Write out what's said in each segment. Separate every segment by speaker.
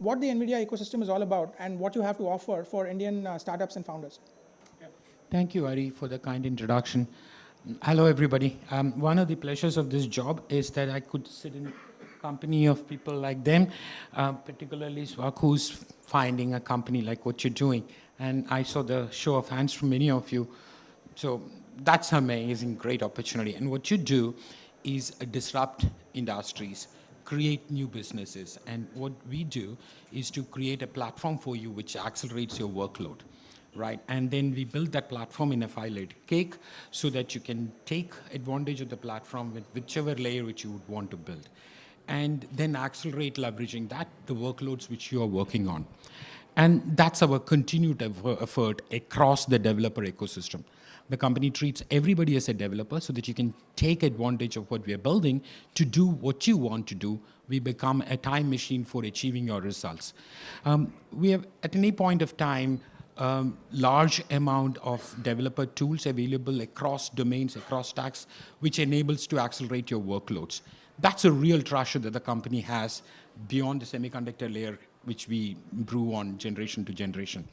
Speaker 1: what the Nvidia ecosystem is all about and what you have to offer for Indian startups and founders.
Speaker 2: Thank you, Ari, for the kind introduction. Hello, everybody. One of the pleasures of this job is that I could sit in company of people like them, particularly Swak, who's finding a company like what you're doing. And I saw the show of hands from many of you. So that's an amazing, great opportunity. And what you do is disrupt industries, create new businesses. And what we do is to create a platform for you which accelerates your workload. Right, and then we build that platform in a file-laid cake so that you can take advantage of the platform with whichever layer which you would want to build, and then accelerate leveraging that the workloads which you are working on. And that's our continued effort across the developer ecosystem. The company treats everybody as a developer so that you can take advantage of what we are building to do what you want to do. We become a time machine for achieving your results. We have, at any point of time, large amount of developer tools available across domains, across stacks, which enables to accelerate your workloads. That's a real treasure that the company has beyond the semiconductor layer, which we improve on generation to generation.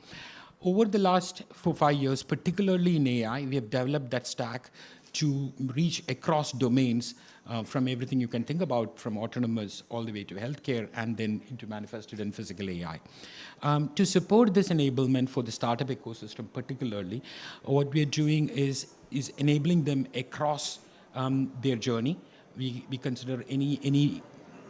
Speaker 2: Over the last 4-5 years, particularly in AI, we have developed that stack to reach across domains, from everything you can think about, from autonomous all the way to healthcare, and then into manifested and physical AI. To support this enablement for the startup ecosystem particularly, what we are doing is enabling them across their journey. We consider any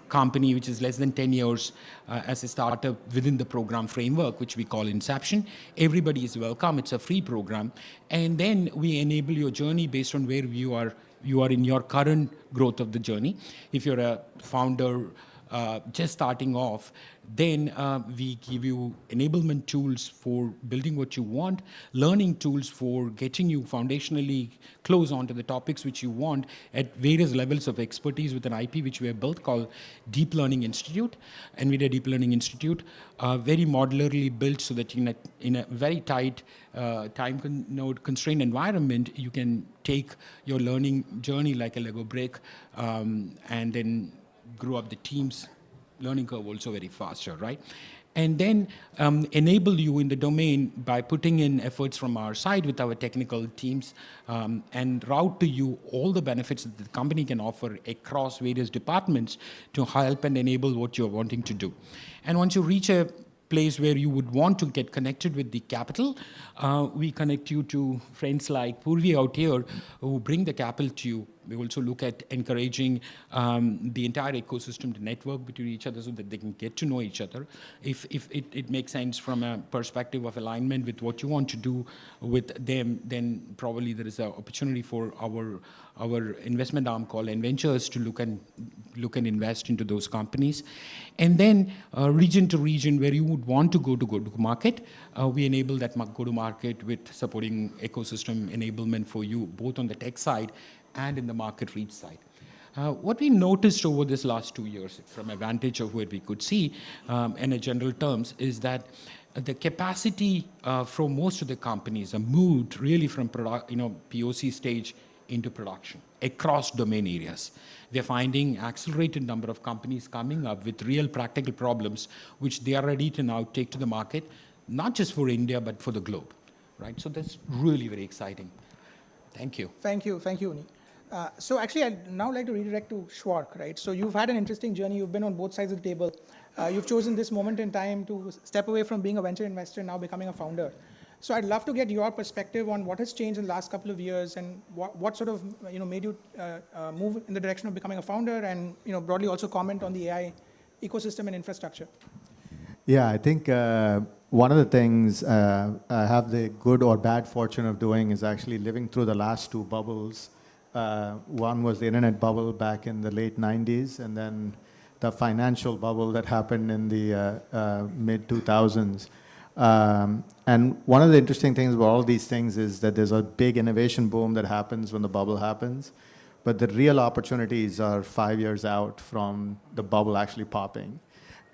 Speaker 2: company which is less than 10 years as a startup within the program framework, which we call Inception. Everybody is welcome. It's a free program. And then we enable your journey based on where you are in your current growth of the journey. If you're a founder just starting off, then we give you enablement tools for building what you want, learning tools for getting you foundationally close onto the topics which you want at various levels of expertise with an IP which we have built called Deep Learning Institute, Nvidia Deep Learning Institute, very modularly built so that in a very tight constrained environment, you can take your learning journey like a Lego brick and then grow up the team's learning curve also very faster, right? And then enable you in the domain by putting in efforts from our side with our technical teams and route to you all the benefits that the company can offer across various departments to help and enable what you're wanting to do. And once you reach a place where you would want to get connected with the capital, we connect you to friends like Purvi out here who bring the capital to you. We also look at encouraging the entire ecosystem to network between each other so that they can get to know each other. If it makes sense from a perspective of alignment with what you want to do with them, then probably there is an opportunity for our investment arm called Ventures to look and invest into those companies. And then region to region where you would want to go to market, we enable that go to market with supporting ecosystem enablement for you, both on the tech side and in the market reach side. What we noticed over this last 2 years, from a vantage of where we could see in a general terms, is that the capacity for most of the companies are moved really from POC stage into production across domain areas. We're finding accelerated number of companies coming up with real practical problems, which they are ready to now take to the market, not just for India, but for the globe, right? So that's really very exciting. Thank you.
Speaker 1: Thank you, Uni. So actually, I'd now like to redirect to Schwark, right? So you've had an interesting journey. You've been on both sides of the table. You've chosen this moment in time to step away from being a venture investor and now becoming a founder. So I'd love to get your perspective on what has changed in the last couple of years and what sort of made you move in the direction of becoming a founder, and broadly also comment on the AI ecosystem and infrastructure.
Speaker 3: Yeah, I think one of the things I have the good or bad fortune of doing is actually living through the last two bubbles. One was the internet bubble back in the late 90s, and then the financial bubble that happened in the mid-2000s. And one of the interesting things about all these things is that there's a big innovation boom that happens when the bubble happens, but the real opportunities are 5 years out from the bubble actually popping.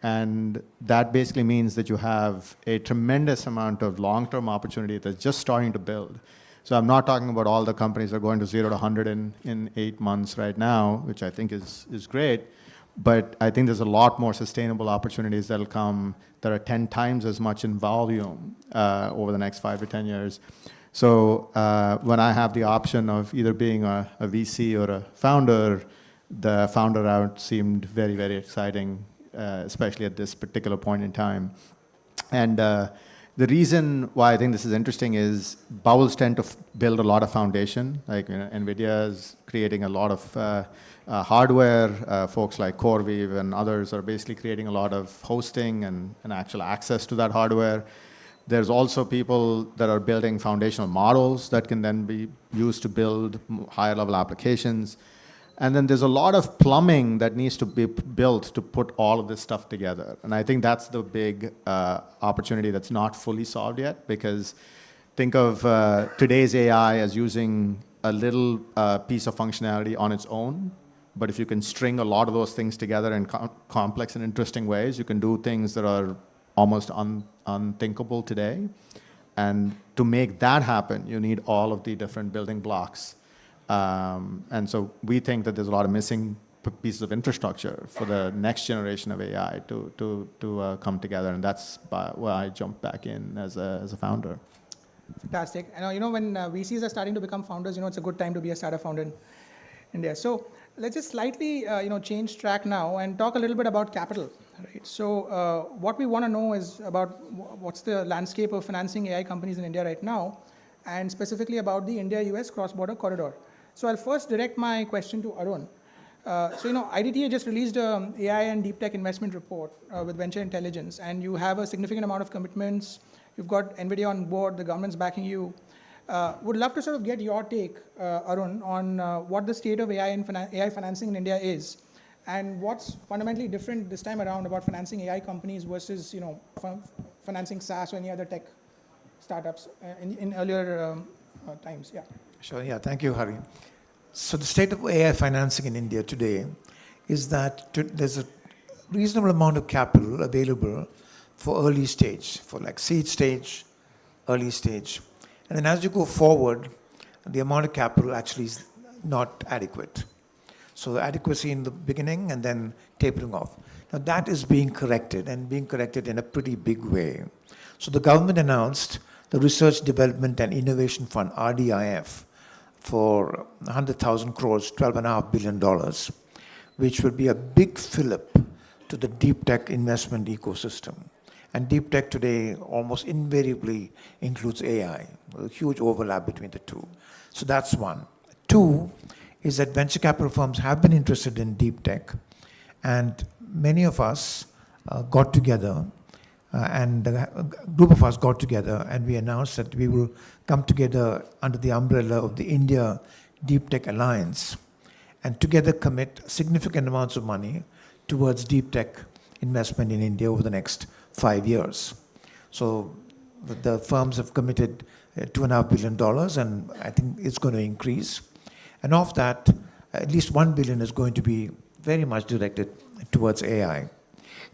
Speaker 3: And that basically means that you have a tremendous amount of long-term opportunity that's just starting to build. So I'm not talking about all the companies that are going to 0 to 100 in 8 months right now, which I think is great. But I think there's a lot more sustainable opportunities that'll come that are 10 times as much in volume over the next 5 to 10 years. So when I have the option of either being a VC or a founder, the founder route seemed very, very exciting, especially at this particular point in time. And the reason why I think this is interesting is bubbles tend to build a lot of foundation. Like Nvidia is creating a lot of hardware. Folks like CoreWeave and others are basically creating a lot of hosting and actual access to that hardware. There's also people that are building foundational models that can then be used to build higher level applications. And then there's a lot of plumbing that needs to be built to put all of this stuff together. And I think that's the big opportunity that's not fully solved yet, because think of today's AI as using a little piece of functionality on its own. But if you can string a lot of those things together in complex and interesting ways, you can do things that are almost unthinkable today. And to make that happen, you need all of the different building blocks. And so we think that there's a lot of missing pieces of infrastructure for the next generation of AI to come together. And that's why I jumped back in as a founder.
Speaker 1: Fantastic. And when VCs are starting to become founders, it's a good time to be a startup founder in India. So let's just slightly, change track now and talk a little bit about capital. Right. So what we want to know is about what's the landscape of financing AI companies in India right now, and specifically about the India-US cross-border corridor. So I'll first direct my question to Arun. IDTA just released an AI and deep tech investment report with Venture Intelligence, and you have a significant amount of commitments. You've got Nvidia on board, the government's backing you. Would love to sort of get your take, Arun, on what the state of AI and AI financing in India is, and what's fundamentally different this time around about financing AI companies versus financing SaaS or any other tech startups in earlier times. Yeah.
Speaker 4: Sure. Yeah. Thank you, Hari. So the state of AI financing in India today is that there's a reasonable amount of capital available for early stage, for like seed stage, early stage. And then as you go forward, the amount of capital actually is not adequate. So the adequacy in the beginning and then tapering off. Now that is being corrected, and being corrected in a pretty big way. So the government announced the Research, Development and Innovation Fund, RDIF, for 100,000 crores, $12.5 billion, which will be a big fillip to the deep tech investment ecosystem. And deep tech today almost invariably includes AI, a huge overlap between the two. So that's one. Two is that venture capital firms have been interested in deep tech, and many of us got together, and a group of us got together, and we announced that we will come together under the umbrella of the India Deep Tech Alliance, and together commit significant amounts of money towards deep tech investment in India over the next 5 years. So the firms have committed $2.5 billion, and I think it's going to increase. And of that, at least $1 billion is going to be very much directed towards AI.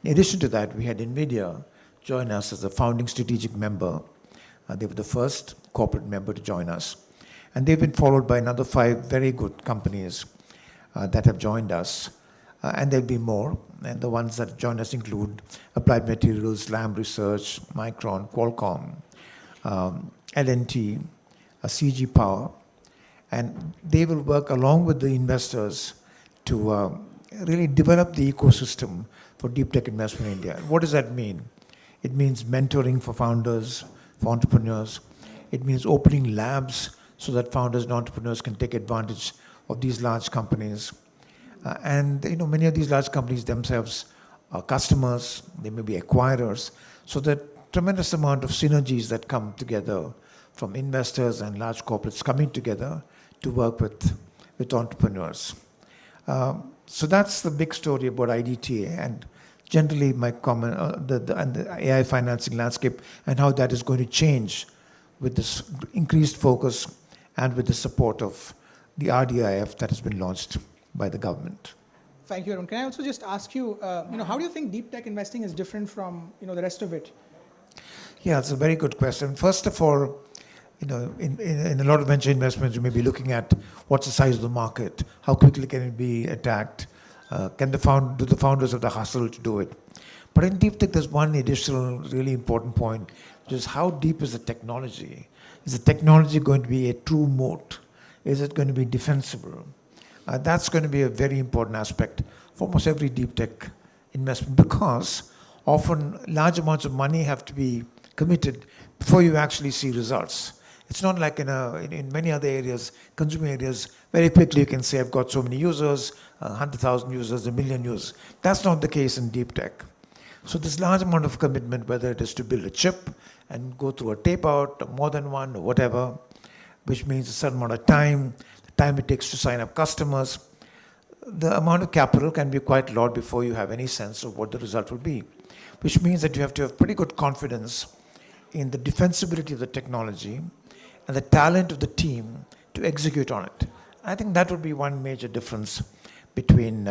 Speaker 4: In addition to that, we had Nvidia join us as a founding strategic member. They were the first corporate member to join us. And they've been followed by another 5 very good companies that have joined us. And there'll be more. And the ones that join us include Applied Materials, Lam Research, Micron, Qualcomm, L&T, CG Power. And they will work along with the investors to really develop the ecosystem for deep tech investment in India. What does that mean? It means mentoring for founders, for entrepreneurs. It means opening labs so that founders and entrepreneurs can take advantage of these large companies. And many of these large companies themselves are customers, they may be acquirers. So there are tremendous amount of synergies that come together from investors and large corporates coming together to work with entrepreneurs. So that's the big story about IDTA, and generally my comment, the AI financing landscape and how that is going to change with this increased focus and with the support of the RDIF that has been launched by the government.
Speaker 1: Thank you, Arun. Can I also just ask you, how do you think deep tech investing is different from, the rest of it?
Speaker 4: Yeah, it's a very good question. First of all, in a lot of venture investments, you may be looking at what's the size of the market, how quickly can it be attacked, Do the founders have the hustle to do it? But in deep tech, there's one additional really important point, which is how deep is the technology? Is the technology going to be a true moat? Is it going to be defensible? That's going to be a very important aspect for almost every deep tech investment, because often large amounts of money have to be committed before you actually see results. It's not like in many other areas, consumer areas, very quickly you can say, I've got so many users, 100,000 users, 1,000,000 users. That's not the case in deep tech. So this large amount of commitment, whether it is to build a chip and go through a tape out, or more than one, or whatever, which means a certain amount of time, the time it takes to sign up customers, the amount of capital can be quite a lot before you have any sense of what the result will be, which means that you have to have pretty good confidence in the defensibility of the technology and the talent of the team to execute on it. I think that would be one major difference between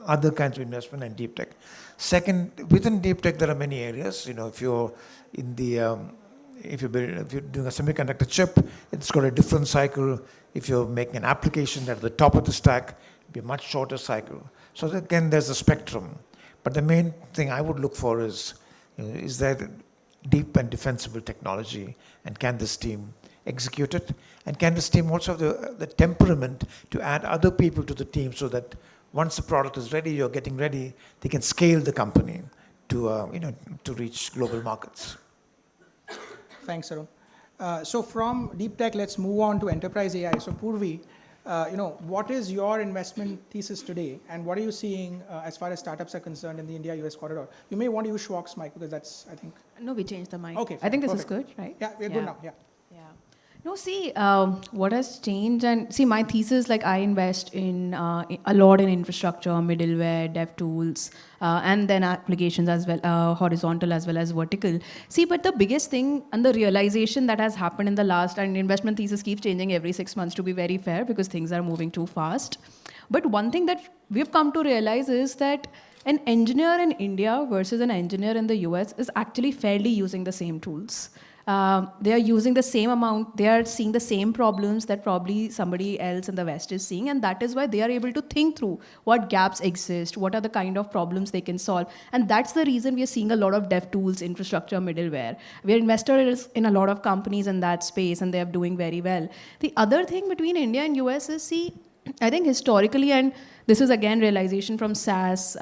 Speaker 4: other kinds of investment and deep tech. Second, within deep tech, there are many areas. If you're in the if you're doing a semiconductor chip, it's got a different cycle. If you're making an application at the top of the stack, it'll be a much shorter cycle. So again, there's a spectrum. But the main thing I would look for is there deep and defensible technology, and can this team execute it? And can this team also have the temperament to add other people to the team, so that once the product is ready, you're getting ready, they can scale the company to reach global markets.
Speaker 1: Thanks, Arun. So from deep tech, let's move on to enterprise AI. So Purvi, what is your investment thesis today, and what are you seeing as far as startups are concerned in the India-US corridor? You may want to use Schwark's mic, because that's, I think.
Speaker 5: No, we changed the mic.
Speaker 1: Okay,
Speaker 5: I think this
Speaker 1: perfect.
Speaker 5: is good, right?
Speaker 1: Yeah, we're good now. Yeah.
Speaker 5: Yeah. No, see, what has changed, and see, my thesis, like I invest in a lot in infrastructure, middleware, dev tools, and then applications as well, horizontal as well as vertical. See, but the biggest thing and the realization that has happened in the last, and investment thesis keeps changing every 6 months, to be very fair, because things are moving too fast. But one thing that we've come to realize is that an engineer in India versus an engineer in the US is actually fairly using the same tools. They are using the same amount, they are seeing the same problems that probably somebody else in the West is seeing, and that is why they are able to think through what gaps exist, what are the kind of problems they can solve. And that's the reason we are seeing a lot of dev tools, infrastructure, middleware. We are investors in a lot of companies in that space, and they are doing very well. The other thing between India and US is, see, I think historically, and this is again realization from SaaS,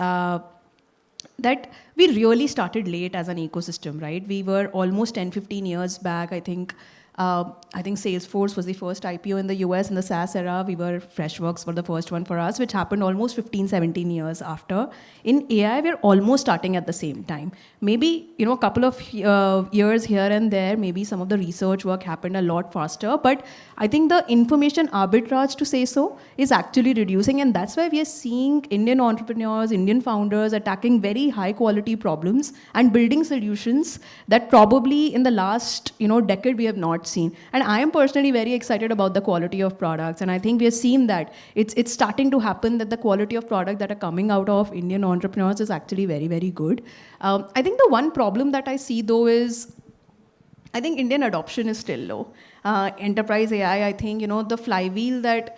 Speaker 5: that we really started late as an ecosystem, right? We were almost 10, 15 years back, I think Salesforce was the first IPO in the US in the SaaS era. We were Freshworks for the first one for us, which happened almost 15, 17 years after. In AI, we're almost starting at the same time. Maybe, a couple of years here and there, maybe some of the research work happened a lot faster, but I think the information arbitrage, to say so, is actually reducing, and that's why we are seeing Indian entrepreneurs, Indian founders attacking very high quality problems and building solutions that probably in the last, decade we have not seen. And I am personally very excited about the quality of products, and I think we have seen that it's starting to happen, that the quality of product that are coming out of Indian entrepreneurs is actually very, very good. I think the one problem that I see though is, I think Indian adoption is still low. Enterprise AI, I think, the flywheel that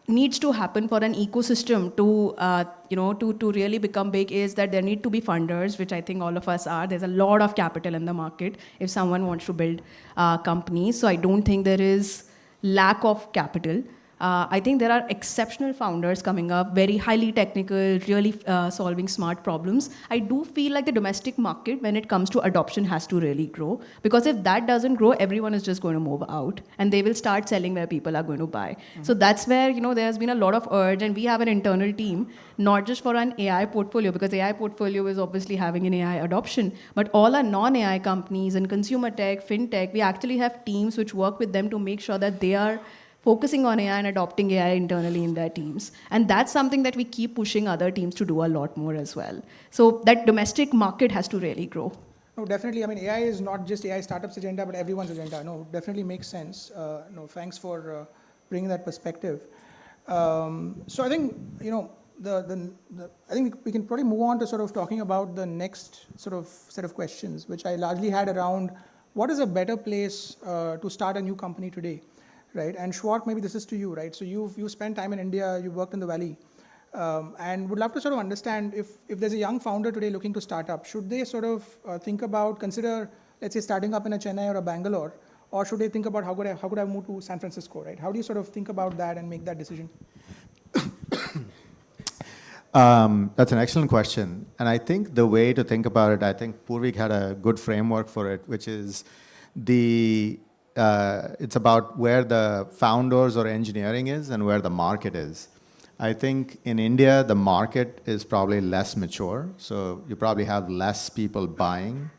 Speaker 5: needs to happen for an ecosystem to really become big is that there need to be funders, which I think all of us are. There's a lot of capital in the market if someone wants to build companies. So I don't think there is lack of capital. I think there are exceptional founders coming up, very highly technical, really solving smart problems. I do feel like the domestic market, when it comes to adoption, has to really grow. Because if that doesn't grow, everyone is just going to move out. And they will start selling where people are going to buy. Mm-hmm. So that's where, there's been a lot of urge. And we have an internal team, not just for an AI portfolio, because AI portfolio is obviously having an AI adoption. But all our non-AI companies in consumer tech, fintech, we actually have teams which work with them to make sure that they are focusing on AI and adopting AI internally in their teams. And that's something that we keep pushing other teams to do a lot more as well. So that domestic market has to really grow.
Speaker 1: No, definitely. I mean, AI is not just AI startups agenda, but everyone's agenda. No, definitely makes sense. Thanks for bringing that perspective. So I think, I think we can probably move on to sort of talking about the next sort of set of questions, which I largely had around what is a better place to start a new company today. right? And Schwark, maybe this is to you, right? So you spent time in India, you worked in the Valley, and would love to sort of understand if there's a young founder today looking to start up, should they sort of consider, let's say, starting up in a Chennai or a Bangalore, or should they think about how could I move to San Francisco, right? How do you sort of think about that and make that decision?
Speaker 3: That's an excellent question. And I think the way to think about it, I think Purvik had a good framework for it, which is it's about where the founders or engineering is and where the market is. I think in India, the market is probably less mature, so you probably have less people buying.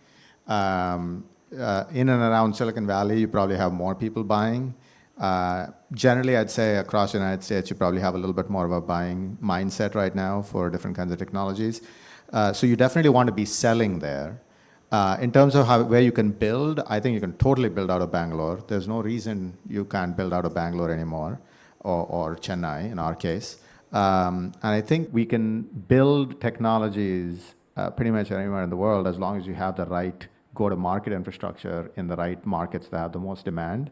Speaker 3: In and around Silicon Valley, you probably have more people buying. Generally, I'd say across the United States, you probably have a little bit more of a buying mindset right now for different kinds of technologies. So you definitely want to be selling there. In terms of where you can build, I think you can totally build out of Bangalore. There's no reason you can't build out of Bangalore anymore, or Chennai in our case. And I think we can build technologies pretty much anywhere in the world as long as you have the right go-to-market infrastructure in the right markets that have the most demand.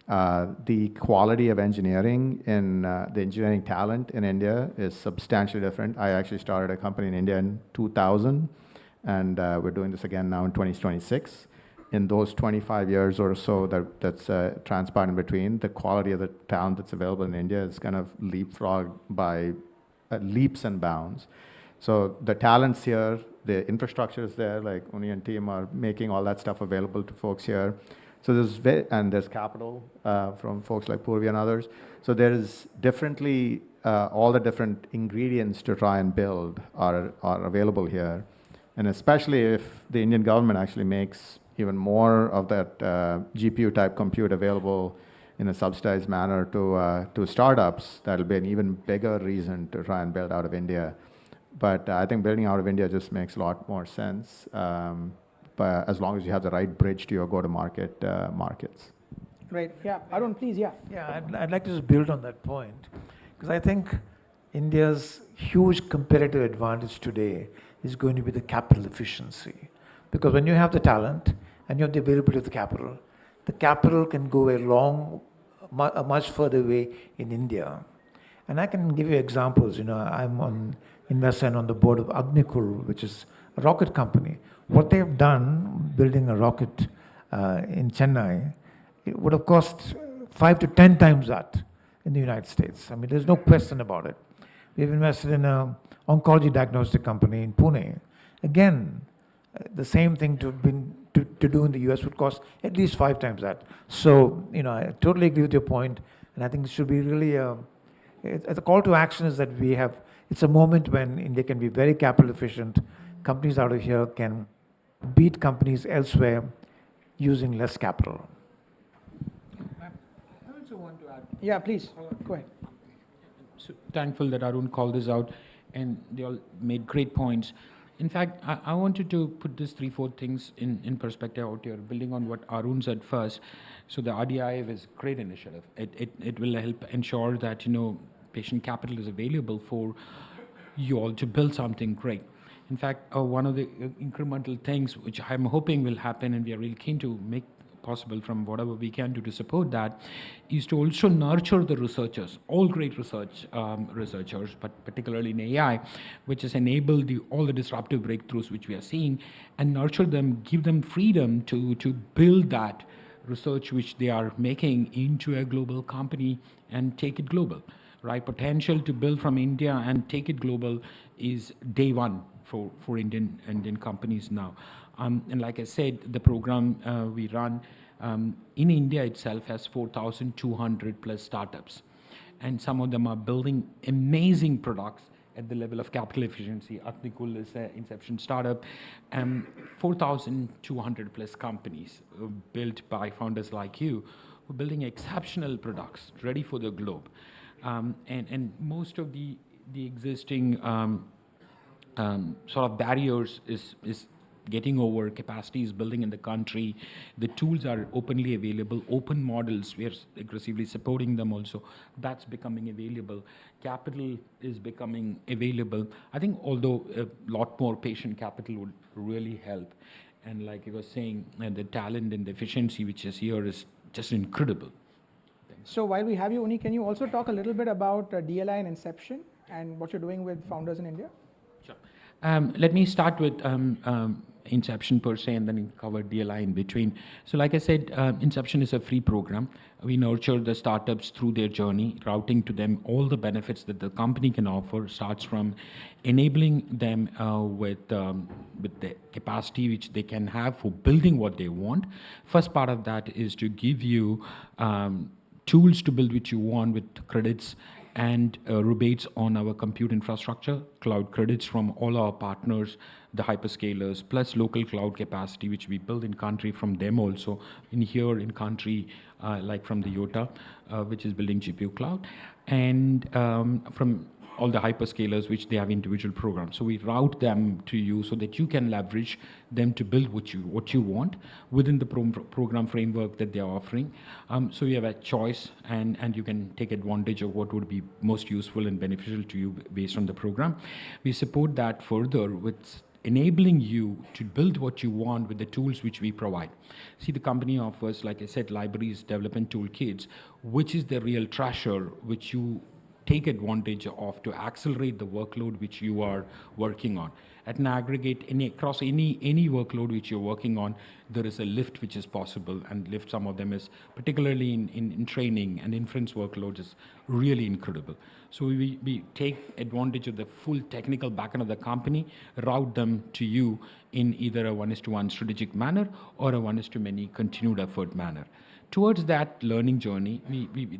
Speaker 3: The quality of engineering in the engineering talent in India is substantially different. I actually started a company in India in 2000, and we're doing this again now in 2026. In those 25 years or so that's transpired in between, the quality of the talent that's available in India is kind of leapfrogged by leaps and bounds. So the talent's here, the infrastructure is there, like Uni and team are making all that stuff available to folks here. So there's capital from folks like Purvi and others. So there is definitely all the different ingredients to try and build are available here. And especially if the Indian government actually makes even more of that GPU type compute available in a subsidized manner to startups, that'll be an even bigger reason to try and build out of India. But I think building out of India just makes a lot more sense, but as long as you have the right bridge to your go-to-market markets.
Speaker 1: Right. Yeah. Arun, please. Yeah.
Speaker 4: Yeah, I'd like to just build on that point, because I think India's huge competitive advantage today is going to be the capital efficiency. Because when you have the talent and you have the availability of the capital can go a much further way in India. And I can give you examples. You know, I'm on investor and on the board of Agnikul, which is a rocket company. What they've done, building a rocket in Chennai, it would have cost 5 to 10 times that in the United States. I mean, there's no question about it. We've invested in an oncology diagnostic company in Pune. Again, the same thing to do in the US would cost at least 5 times that. So, you know, I totally agree with your point, and I think it should be really the call to action is that it's a moment when India can be very capital efficient. Companies out of here can beat companies elsewhere using less capital.
Speaker 2: I also want to add.
Speaker 1: Yeah. Please. Go ahead.
Speaker 2: So thankful that Arun called this out, and they all made great points. In fact, I wanted to put these 3-4 things in perspective out here, building on what Arun said first. So the RDIF is a great initiative. It will help ensure that, you know, patient capital is available for you all to build something great. In fact, one of the incremental things which I'm hoping will happen, and we are really keen to make possible from whatever we can do to support that, is to also nurture the researchers, all great researchers, but particularly in AI, which has enabled all the disruptive breakthroughs which we are seeing, and nurture them, give them freedom to build that research which they are making into a global company and take it global, right? Potential to build from India and take it global is day one for Indian companies now. And like I said, the program we run in India itself has 4,200 plus startups. And some of them are building amazing products at the level of capital efficiency. Agnikul is an inception startup. 4,200 plus companies built by founders like you who are building exceptional products ready for the globe. And most of the existing sort of barriers is getting over, capacity is building in the country, the tools are openly available, open models, we are aggressively supporting them also, that's becoming available, capital is becoming available. I think although a lot more patient capital would really help, and like you were saying, the talent and the efficiency which is here is just incredible. Thank
Speaker 1: So while we have you, Uni, can you also talk a little bit about DLI and Inception and what you're doing with founders in India?
Speaker 2: Sure. Let me start with Inception per se and then cover DLI in between. So, like I said, Inception is a free program. We nurture the startups through their journey, routing to them all the benefits that the company can offer. Starts from enabling them with the capacity which they can have for building what they want. First part of that is to give you tools to build which you want with credits and rebates on our compute infrastructure, cloud credits from all our partners, the hyperscalers, plus local cloud capacity, which we build in country from them also, in here in country, like from the Yota, which is building GPU cloud, and from all the hyperscalers, which they have individual programs. So we route them to you so that you can leverage them to build what you want within the program framework that they are offering. So you have a choice, and you can take advantage of what would be most useful and beneficial to you based on the program. We support that further with enabling you to build what you want with the tools which we provide. See, the company offers, like I said, libraries, development toolkits, which is the real treasure which you take advantage of to accelerate the workload which you are working on. At an aggregate, across any workload which you're working on, there is a lift which is possible, and lift, some of them is particularly in training and inference workloads, is really incredible. So we take advantage of the full technical backend of the company, route them to you in either a 1:1 strategic manner or a 1:many continued effort manner. Towards that learning journey,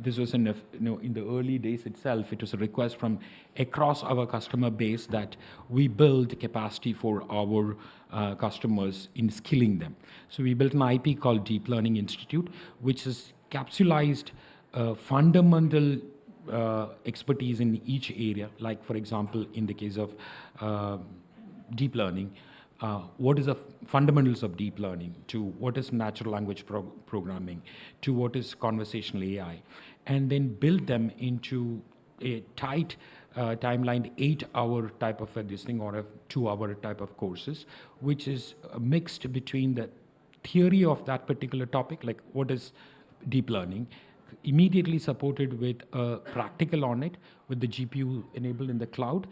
Speaker 2: this was in the early days itself. It was a request from across our customer base that we build capacity for our customers in skilling them. So we built an IP called Deep Learning Institute, which is capsulized fundamental expertise in each area. Like, for example, in the case of deep learning, what is the fundamentals of deep learning, to what is natural language programming, to what is conversational AI, and then build them into a tight timeline 8-hour type of this thing, or a 2-hour type of courses, which is mixed between the theory of that particular topic, like what is deep learning, immediately supported with a practical on it with the GPU enabled in the cloud,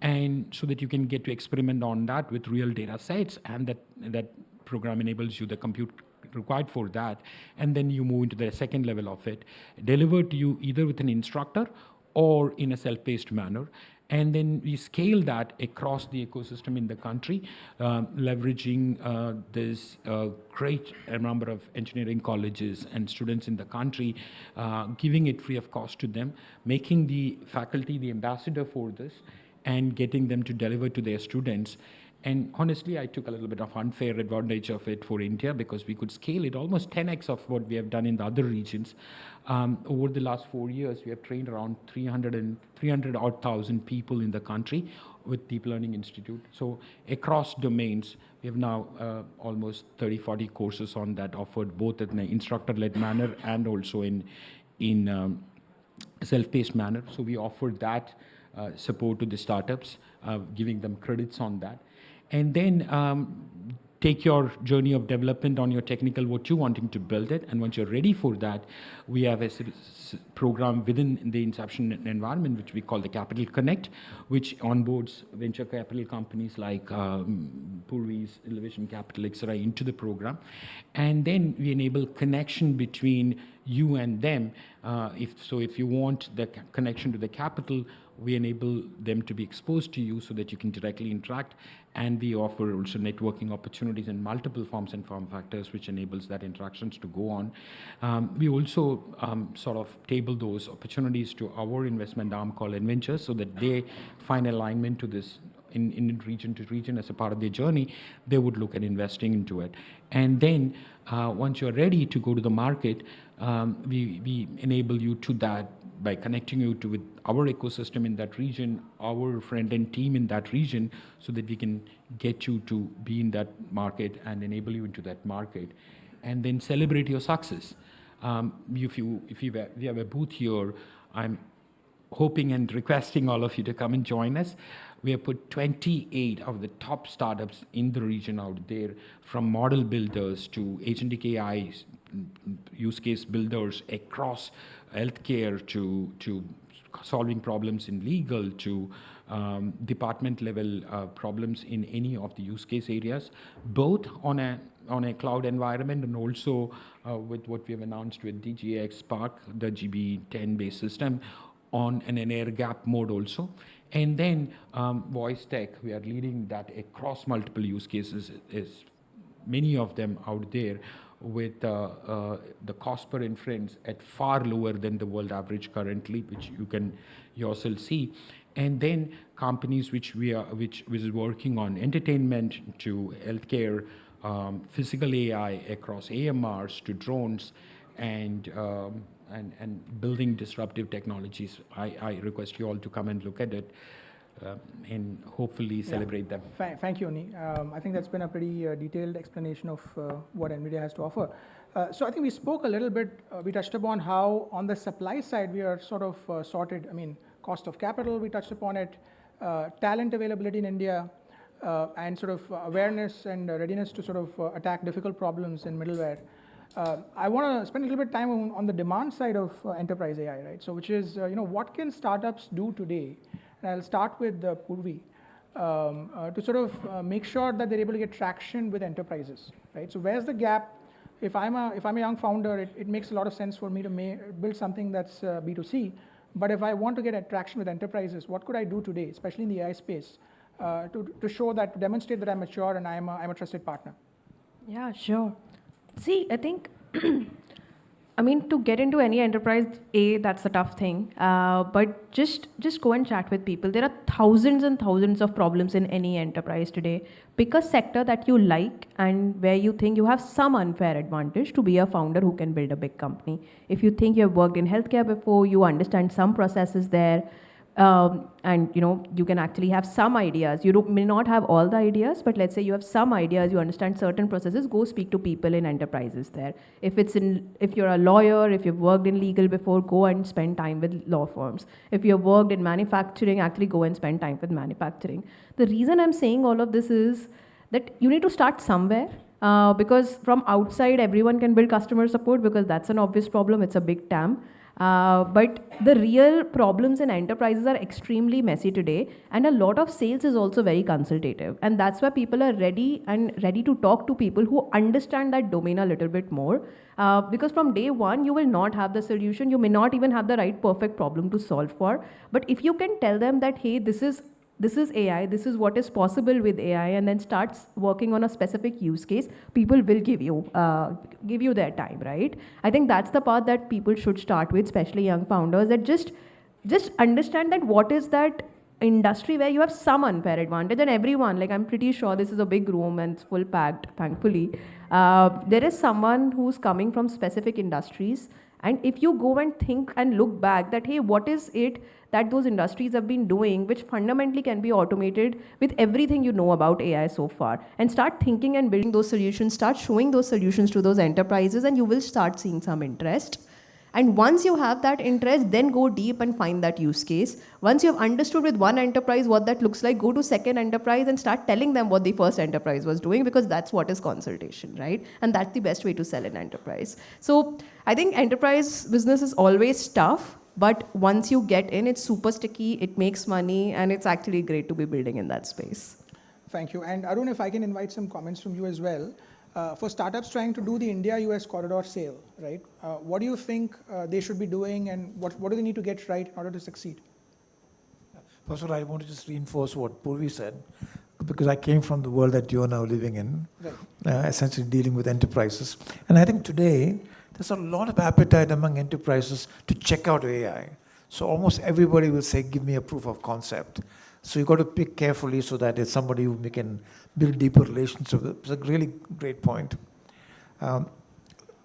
Speaker 2: and so that you can get to experiment on that with real data sets, and that program enables you the compute required for that, and then you move into the second level of it, delivered to you either with an instructor or in a self-paced manner. And then we scale that across the ecosystem in the country, leveraging this great number of engineering colleges and students in the country, giving it free of cost to them, making the faculty the ambassador for this, and getting them to deliver to their students. And honestly, I took a little bit of unfair advantage of it for India, because we could scale it almost 10x of what we have done in the other regions. Over the last 4 years, we have trained around 300,000 people in the country with Deep Learning Institute. So across domains, we have now almost 30-40 courses on that, offered both in an instructor-led manner and also in self-paced manner. So we offered that support to the startups, giving them credits on that. And then take your journey of development on your technical, what you're wanting to build it. And once you're ready for that, we have a program within the Inception environment, which we call the Capital Connect, which onboards venture capital companies like Purvis, Elevation Capital, etc., into the program. And then we enable connection between you and them. If you want the connection to the capital, we enable them to be exposed to you so that you can directly interact. And we offer also networking opportunities in multiple forms and form factors, which enables that interactions to go on. We also sort of table those opportunities to our investment arm called Inventures, so that they find alignment to this in region to region as a part of their journey. They would look at investing into it. And then once you're ready to go to the market, we enable you to that by connecting you with our ecosystem in that region, our front-end team in that region, so that we can get you to be in that market and enable you into that market, and then celebrate your success. If you have a booth here, I'm hoping and requesting all of you to come and join us. We have put 28 of the top startups in the region out there, from model builders to agentic AI use case builders across healthcare to solving problems in legal to department level problems in any of the use case areas, both on a cloud environment and also with what we have announced with DGX Spark, the GB10 based system, on an air gap mode also. And then voice tech, we are leading that across multiple use cases, is many of them out there with the cost per inference at far lower than the world average currently, which you can yourself see. And then companies which is working on entertainment to healthcare, physical AI across AMRs to drones, and building disruptive technologies. I request you all to come and look at it and hopefully celebrate them.
Speaker 1: Thank you, Oni. I think that's been a pretty detailed explanation of what NVIDIA has to offer. So I think we spoke a little bit, we touched upon how on the supply side we are sort of sorted. I mean, cost of capital, we touched upon it, talent availability in India, and sort of awareness and readiness to sort of attack difficult problems in middleware. I want to spend a little bit of time on the demand side of enterprise AI, right? So which is, what can startups do today? And I'll start with Purvi, to sort of make sure that they're able to get traction with enterprises, right? So where's the gap? If I'm a young founder, it makes a lot of sense for me to build something that's B2C. But if I want to get traction with enterprises, what could I do today, especially in the AI space, to show that, to demonstrate that I'm mature and I'm a trusted partner?
Speaker 5: Yeah, sure. See, I think, I mean, to get into any enterprise, that's a tough thing. But just go and chat with people. There are thousands and thousands of problems in any enterprise today. Pick a sector that you like and where you think you have some unfair advantage to be a founder who can build a big company. If you think you have worked in healthcare before, you understand some processes there, and you can actually have some ideas. You may not have all the ideas, but let's say you have some ideas, you understand certain processes, go speak to people in enterprises there. If you're a lawyer, if you've worked in legal before, go and spend time with law firms. If you've worked in manufacturing, actually go and spend time with manufacturing. The reason I'm saying all of this is that you need to start somewhere. Because from outside, everyone can build customer support because that's an obvious problem. It's a big TAM. But the real problems in enterprises are extremely messy today, and a lot of sales is also very consultative, and that's why people are ready to talk to people who understand that domain a little bit more, because from day one you will not have the solution, you may not even have the right perfect problem to solve for, but if you can tell them that, hey, this is AI, this is what is possible with AI, and then starts working on a specific use case, people will give you their time, right? I think that's the part that people should start with, especially young founders, that just understand that what is that industry where you have some unfair advantage, and everyone, like I'm pretty sure this is a big room and it's full packed, thankfully. There is someone who's coming from specific industries, and if you go and think and look back that, hey, what is it that those industries have been doing which fundamentally can be automated with everything you know about AI so far, and start thinking and building those solutions, start showing those solutions to those enterprises, and you will start seeing some interest. And once you have that interest, then go deep and find that use case. Once you have understood with one enterprise what that looks like, go to second enterprise and start telling them what the first enterprise was doing, because that's what is consultation, right? And that's the best way to sell an enterprise. So I think enterprise business is always tough, but once you get in, it's super sticky, it makes money, and it's actually great to be building in that space.
Speaker 1: Thank you. And Arun, if I can invite some comments from you as well. For startups trying to do the India-US corridor sale, right? What do you think they should be doing, and what do they need to get right in order to succeed?
Speaker 4: First of all, I want to just reinforce what Purvi said, because I came from the world that you're now living in, right. Essentially dealing with enterprises. And I think today, there's a lot of appetite among enterprises to check out AI. So almost everybody will say, give me a proof of concept. So you've got to pick carefully so that it's somebody who we can build deeper relationships with. It's a really great point.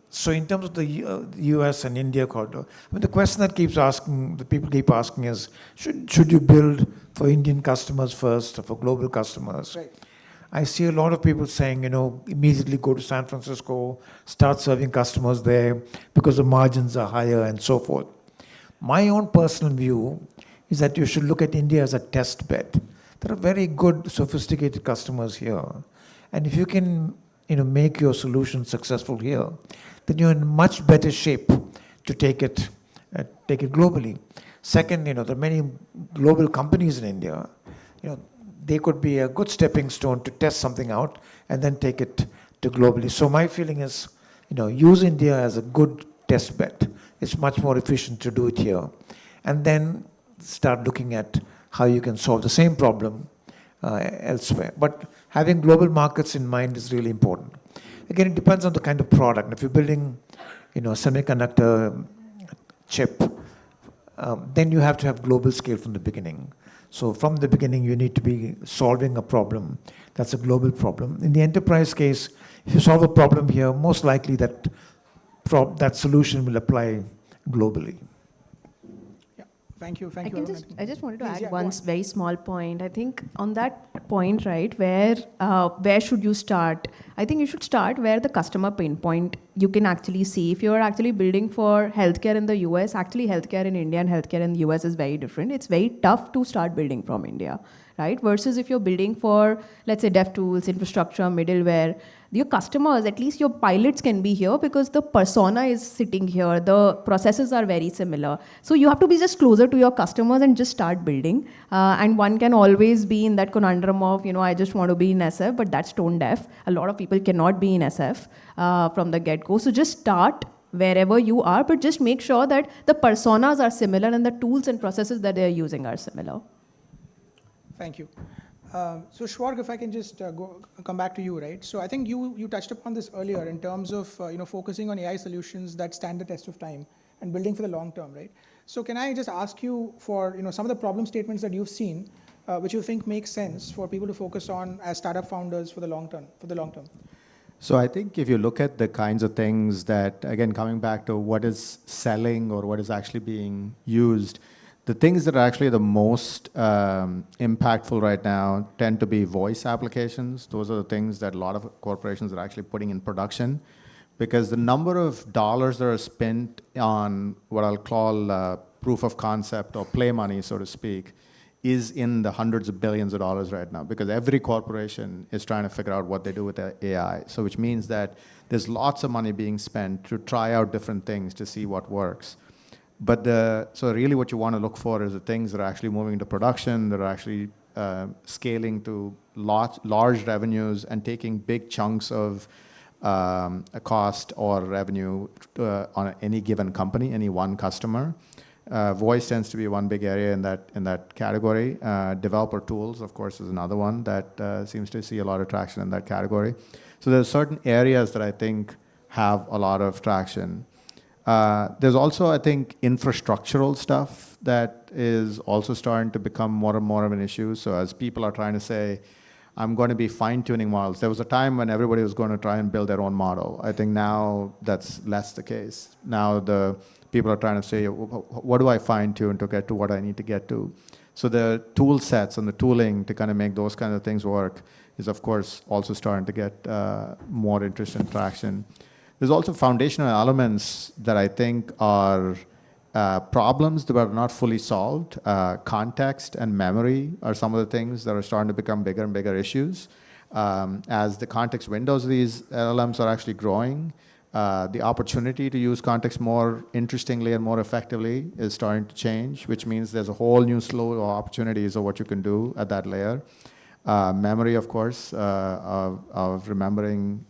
Speaker 4: So in terms of the US and India corridor, I mean, the question that people keep asking is, should you build for Indian customers first or for global customers?
Speaker 1: Right.
Speaker 4: I see a lot of people saying, immediately go to San Francisco, start serving customers there because the margins are higher and so forth. My own personal view is that you should look at India as a test bed. There are very good, sophisticated customers here, and if you can, make your solution successful here, then you're in much better shape to take it globally. Second, there are many global companies in India. They could be a good stepping stone to test something out and then take it to globally. So my feeling is, use India as a good test bed. It's much more efficient to do it here, and then start looking at how you can solve the same problem elsewhere. But having global markets in mind is really important. Again, it depends on the kind of product. If you're building, a semiconductor chip, then you have to have global scale from the beginning. So from the beginning, you need to be solving a problem that's a global problem. In the enterprise case, if you solve a problem here, most likely that solution will apply globally.
Speaker 1: Yeah, thank you.
Speaker 5: I just wanted to
Speaker 1: Please,
Speaker 5: add
Speaker 1: yeah, go
Speaker 5: one
Speaker 1: on.
Speaker 5: very small point. I think on that point, right, where should you start? I think you should start where the customer pain point you can actually see. If you're actually building for healthcare in the US, actually healthcare in India and healthcare in the US is very different. It's very tough to start building from India, right? Versus if you're building for, let's say, dev tools, infrastructure, middleware, your customers, at least your pilots can be here because the persona is sitting here. The processes are very similar. So you have to be just closer to your customers and just start building. And one can always be in that conundrum of, I just want to be in SF, but that's tone deaf. A lot of people cannot be in SF from the get-go. So just start wherever you are, but just make sure that the personas are similar and the tools and processes that they're using are similar.
Speaker 1: Thank you. So Shwarg, if I can just come back to you, right? So I think you touched upon this earlier in terms of focusing on AI solutions that stand the test of time and building for the long term, right? So can I just ask you for some of the problem statements that you've seen, which you think make sense for people to focus on as startup founders for the long term?
Speaker 3: So I think if you look at the kinds of things that, again, coming back to what is selling or what is actually being used, the things that are actually the most impactful right now tend to be voice applications. Those are the things that a lot of corporations are actually putting in production, because the number of dollars that are spent on what I'll call proof of concept or play money, so to speak, is in the hundreds of billions of dollars right now, because every corporation is trying to figure out what they do with their AI. So which means that there's lots of money being spent to try out different things to see what works. But so really what you want to look for is the things that are actually moving into production, that are actually scaling to large revenues and taking big chunks of a cost or revenue on any given company, any one customer. Voice tends to be one big area in that category. Developer tools, of course, is another one that seems to see a lot of traction in that category. So there's certain areas that I think have a lot of traction. There's also, I think, infrastructural stuff that is also starting to become more and more of an issue. So as people are trying to say, I'm going to be fine-tuning models. There was a time when everybody was going to try and build their own model. I think now that's less the case. Now the people are trying to say, what do I fine-tune to get to what I need to get to? So the tool sets and the tooling to kind of make those kinds of things work is, of course, also starting to get more interest and traction. There's also foundational elements that I think are problems that are not fully solved. Context and memory are some of the things that are starting to become bigger and bigger issues. As the context windows of these LLMs are actually growing, the opportunity to use context more interestingly and more effectively is starting to change, which means there's a whole new slew of opportunities of what you can do at that layer. Memory, of course, of remembering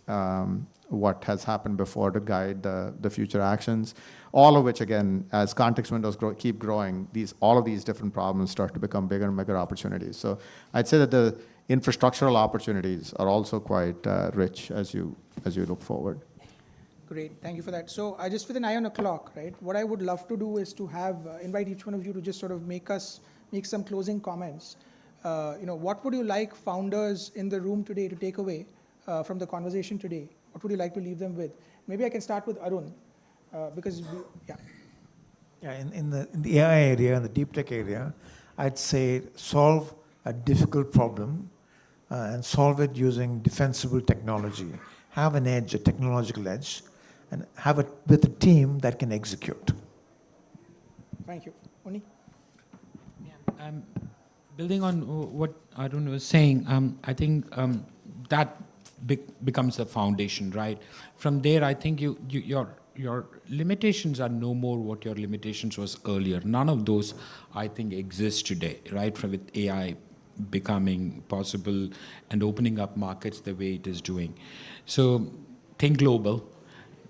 Speaker 3: what has happened before to guide the future actions. All of which, again, as context windows keep growing, all of these different problems start to become bigger and bigger opportunities. So I'd say that the infrastructural opportunities are also quite rich as you look forward.
Speaker 1: Great, thank you for that. So just with an eye on the clock, right? What I would love to do is to invite each one of you to just sort of make some closing comments. What would you like founders in the room today to take away from the conversation today? What would you like to leave them with? Maybe I can start with Arun, because
Speaker 4: in the AI area, in the deep tech area, I'd say solve a difficult problem and solve it using defensible technology. Have an edge, a technological edge, and have it with a team that can execute.
Speaker 1: Thank you. Uni?
Speaker 2: Building on what Arun was saying, I think that becomes the foundation, right? From there, I think your limitations are no more what your limitations was earlier. None of those, I think, exist today, right? With AI becoming possible and opening up markets the way it is doing. So think global,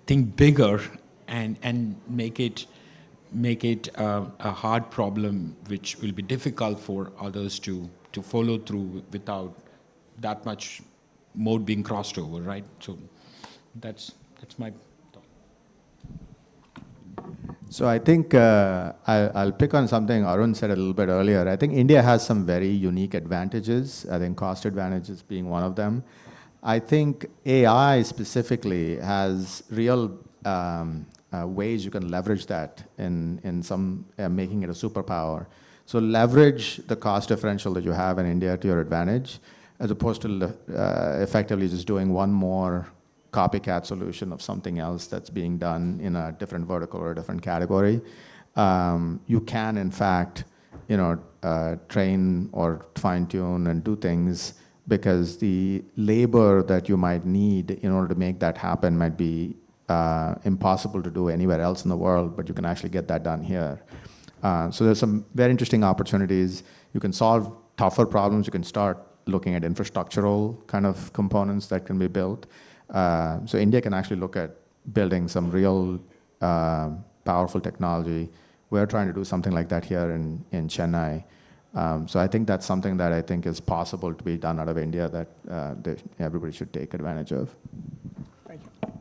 Speaker 2: think bigger, and make it a hard problem which will be difficult for others to follow through without that much mode being crossed over, right? So that's my thought.
Speaker 3: So I think I'll pick on something Arun said a little bit earlier. I think India has some very unique advantages. I think cost advantages being one of them. I think AI specifically has real ways you can leverage that in some making it a superpower. So leverage the cost differential that you have in India to your advantage, as opposed to effectively just doing one more copycat solution of something else that's being done in a different vertical or a different category. You can, in fact, train or fine-tune and do things, because the labor that you might need in order to make that happen might be impossible to do anywhere else in the world, but you can actually get that done here. So there's some very interesting opportunities. You can solve tougher problems. You can start looking at infrastructural kind of components that can be built. So India can actually look at building some real powerful technology. We're trying to do something like that here in Chennai. So I think that's something that I think is possible to be done out of India that everybody should take advantage of.
Speaker 1: Thank you.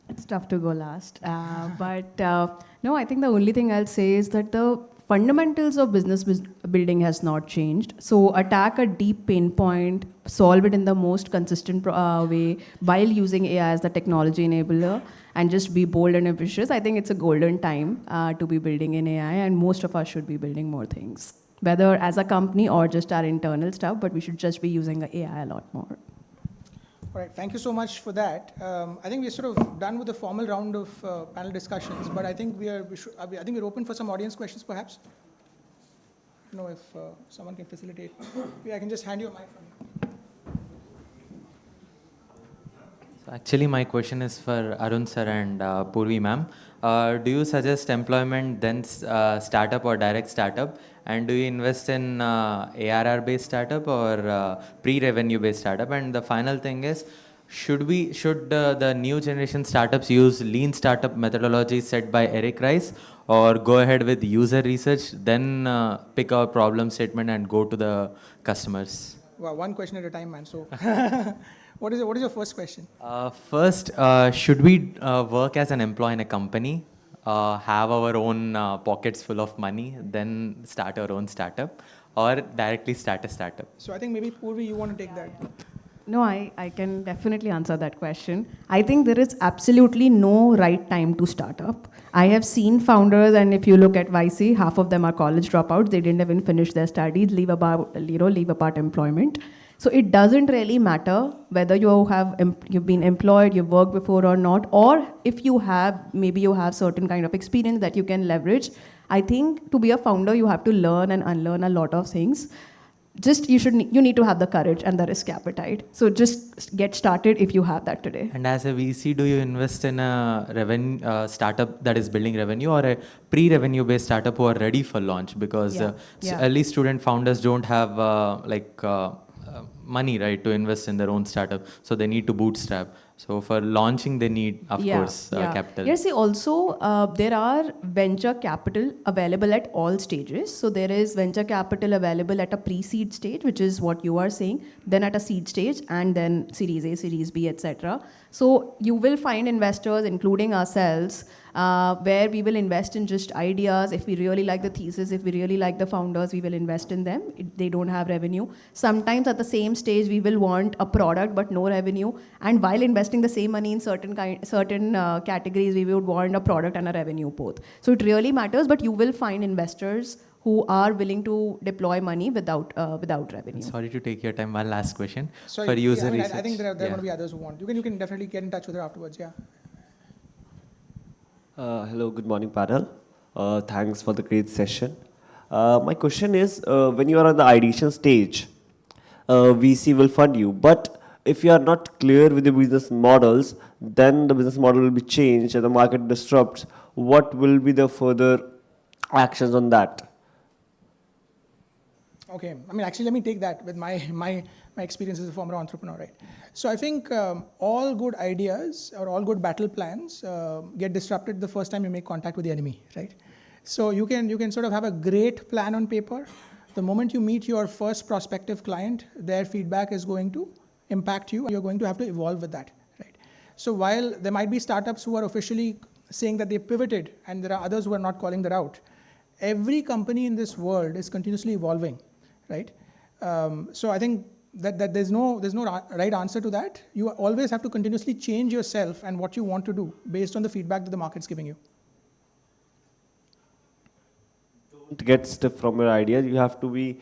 Speaker 5: It's tough to go last. No, I think the only thing I'll say is that the fundamentals of business building has not changed. So attack a deep pain point, solve it in the most consistent way while using AI as the technology enabler, and just be bold and ambitious. I think it's a golden time to be building in AI, and most of us should be building more things, whether as a company or just our internal stuff, but we should just be using the AI a lot more.
Speaker 1: All right, thank you so much for that. I think we're sort of done with the formal round of panel discussions, but I think I think we're open for some audience questions, perhaps. I don't know if someone can facilitate. Yeah, I can just hand you a mic.
Speaker 6: So actually, my question is for Arun sir and Purvi ma'am. Do you suggest employment then startup or direct startup? And do you invest in ARR-based startup or pre-revenue-based startup? And the final thing is, should the new generation startups use lean startup methodology set by Eric Rice, or go ahead with user research, then pick our problem statement and go to the customers?
Speaker 1: Well, one question at a time, man. So, what is your first question?
Speaker 6: First, should we work as an employee in a company, have our own pockets full of money, then start our own startup, or directly start a startup?
Speaker 1: So I think maybe Purvi, you want to take that.
Speaker 5: No, I can definitely answer that question. I think there is absolutely no right time to start up. I have seen founders, and if you look at YC, half of them are college dropouts. They didn't even finish their studies, leave apart employment. So it doesn't really matter whether you've been employed, you've worked before or not, or if you have, maybe you have certain kind of experience that you can leverage. I think to be a founder, you have to learn and unlearn a lot of things. You need to have the courage and the risk appetite. So just get started if you have that today.
Speaker 6: And as a VC, do you invest in a startup that is building revenue, or a pre-revenue based startup who are ready for launch? Because early student founders don't have money, right, to invest in their own startup. So they need to bootstrap. So for launching, they need, of course, capital.
Speaker 5: Yes, see, also there are venture capital available at all stages. So there is venture capital available at a pre-seed stage, which is what you are saying, then at a seed stage, and then Series A, Series B, etc. So you will find investors, including ourselves, where we will invest in just ideas. If we really like the thesis, if we really like the founders, we will invest in them. They don't have revenue. Sometimes at the same stage, we will want a product but no revenue. And while investing the same money in certain categories, we would want a product and a revenue both. So it really matters, but you will find investors who are willing to deploy money without revenue.
Speaker 6: Sorry to take your time. One last question.
Speaker 1: Sorry,
Speaker 6: for user research.
Speaker 1: I think there are going to be others who want. You can definitely get in touch with her afterwards. Yeah.
Speaker 7: Hello, good morning, panel. Thanks for the great session. My question is, when you are on the ideation stage, VC will fund you, but if you are not clear with the business models, then the business model will be changed and the market disrupts. What will be the further actions on that?
Speaker 1: Okay, I mean, actually, let me take that with my experience as a former entrepreneur, right? So I think all good ideas or all good battle plans get disrupted the first time you make contact with the enemy, right? So you can sort of have a great plan on paper. The moment you meet your first prospective client, their feedback is going to impact you, and you're going to have to evolve with that, right? So while there might be startups who are officially saying that they pivoted, and there are others who are not calling that out, every company in this world is continuously evolving, right? So I think that there's no right answer to that. You always have to continuously change yourself and what you want to do based on the feedback that the market's giving you.
Speaker 7: Don't get stiff from your idea. You have to be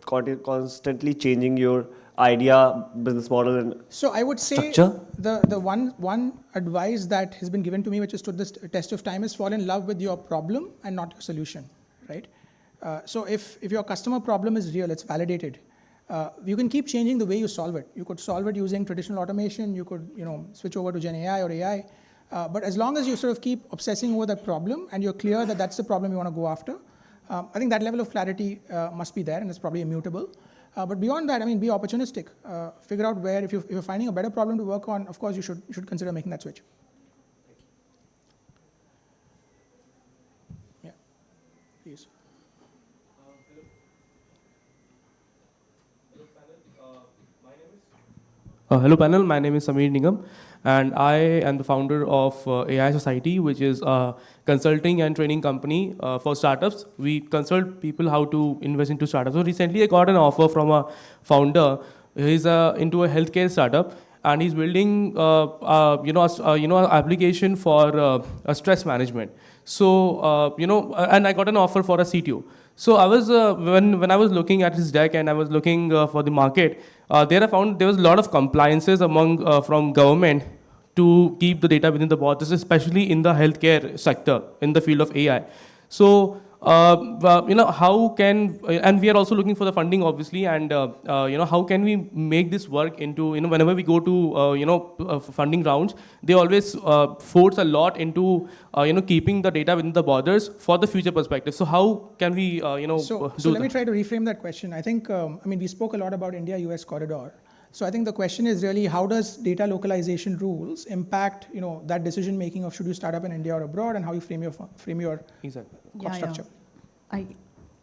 Speaker 7: constantly changing your idea, business model, and
Speaker 1: So I would say
Speaker 7: structure.
Speaker 1: the one advice that has been given to me, which has stood this test of time, is fall in love with your problem and not your solution, right? So if your customer problem is real, it's validated, you can keep changing the way you solve it. You could solve it using traditional automation. You could switch over to Gen AI or AI. But as long as you sort of keep obsessing over that problem and you're clear that that's the problem you want to go after, I think that level of clarity must be there, and it's probably immutable. But beyond that, I mean, be opportunistic. Figure out where, if you're finding a better problem to work on, of course, you should consider making that switch. Yeah, please.
Speaker 8: Hello panel, my name is Samir Nigam and I am the founder of AI Society, which is a consulting and training company for startups. We consult people how to invest into startups. So recently I got an offer from a founder. He's into a healthcare startup and he's building an application for stress management. So, and I got an offer for a CTO. So I was when I was looking at his deck and I was looking for the market, there I found there was a lot of compliances among from government to keep the data within the borders, especially in the healthcare sector in the field of AI. So how can and we are also looking for the funding obviously, and how can we make this work into whenever we go to funding rounds, they always force a lot into keeping the data within the borders for the future perspective. So how can we
Speaker 1: So let me try to reframe that question. I think we spoke a lot about India-US corridor. So I think the question is really, how does data localization rules impact that decision making of should you start up in India or abroad, and how you frame your
Speaker 8: exactly.
Speaker 1: cost structure.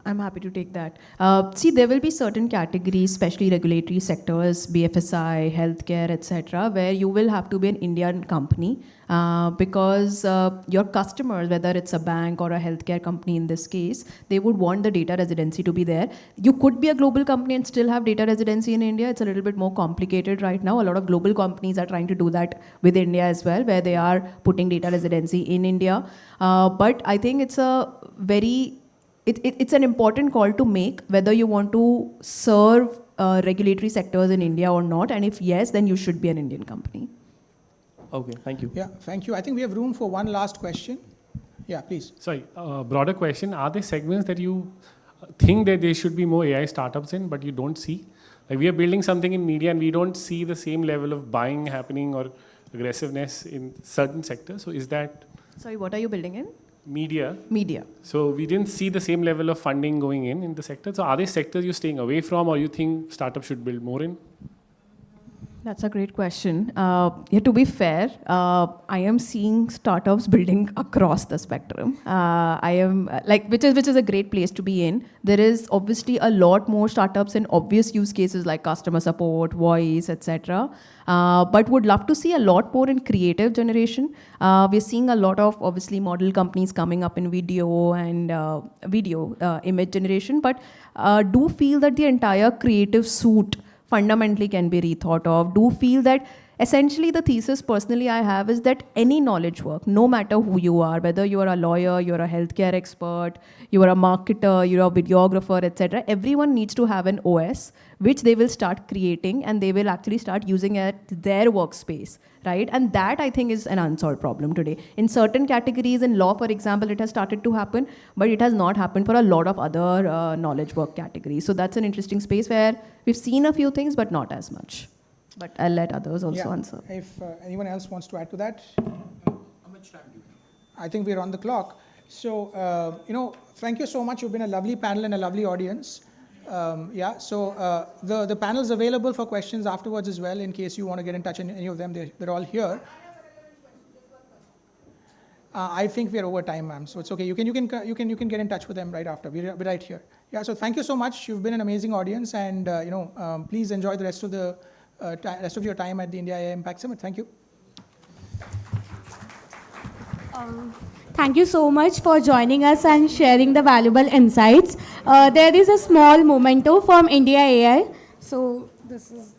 Speaker 5: I'm happy to take that. See, there will be certain categories, especially regulatory sectors, BFSI, healthcare, etc., where you will have to be an Indian company because your customers, whether it's a bank or a healthcare company in this case, they would want the data residency to be there. You could be a global company and still have data residency in India. It's a little bit more complicated right now. A lot of global companies are trying to do that with India as well, where they are putting data residency in India. But I think it's a it's an important call to make, whether you want to serve regulatory sectors in India or not. And if yes, then you should be an Indian company.
Speaker 8: Okay, thank you.
Speaker 1: Yeah, thank you. I think we have room for one last question. Yeah, please.
Speaker 9: Sorry, broader question. Are there segments that you think that there should be more AI startups in, but you don't see? Like we are building something in media and we don't see the same level of buying happening or aggressiveness in certain sectors. So is that...
Speaker 5: Sorry, what are you building in?
Speaker 9: Media.
Speaker 5: Media.
Speaker 9: So we didn't see the same level of funding going in the sector. So are there sectors you're staying away from, or you think startups should build more in?
Speaker 5: That's a great question. To be fair, I am seeing startups building across the spectrum. I am which is a great place to be in. There is obviously a lot more startups in obvious use cases like customer support, voice, etc. But would love to see a lot more in creative generation. We're seeing a lot of obviously model companies coming up in video and image generation, but do feel that the entire creative suite fundamentally can be rethought of. Do feel that essentially the thesis personally I have is that any knowledge work, no matter who you are, whether you are a lawyer, you're a healthcare expert, you are a marketer, you're a videographer, etc., everyone needs to have an OS which they will start creating and they will actually start using at their workspace, right? And that I think is an unsolved problem today. In certain categories, in law, for example, it has started to happen, but it has not happened for a lot of other knowledge work categories. So that's an interesting space where we've seen a few things, but not as much. But I'll let others also answer.
Speaker 1: If anyone else wants to add to that.
Speaker 2: How much time do you have?
Speaker 1: I think we're on the clock. So, thank you so much. You've been a lovely panel and a lovely audience. So the panel's available for questions afterwards as well, in case you want to get in touch with any of them. They're all here. I think we're over time, ma'am. So it's okay. You can get in touch with them right after. We're right here. Yeah. So thank you so much. You've been an amazing audience, and please enjoy the rest of your time at the India AI Impact Summit. Thank you.
Speaker 10: Thank you so much for joining us and sharing the valuable insights. There is a small memento from India AI. So this is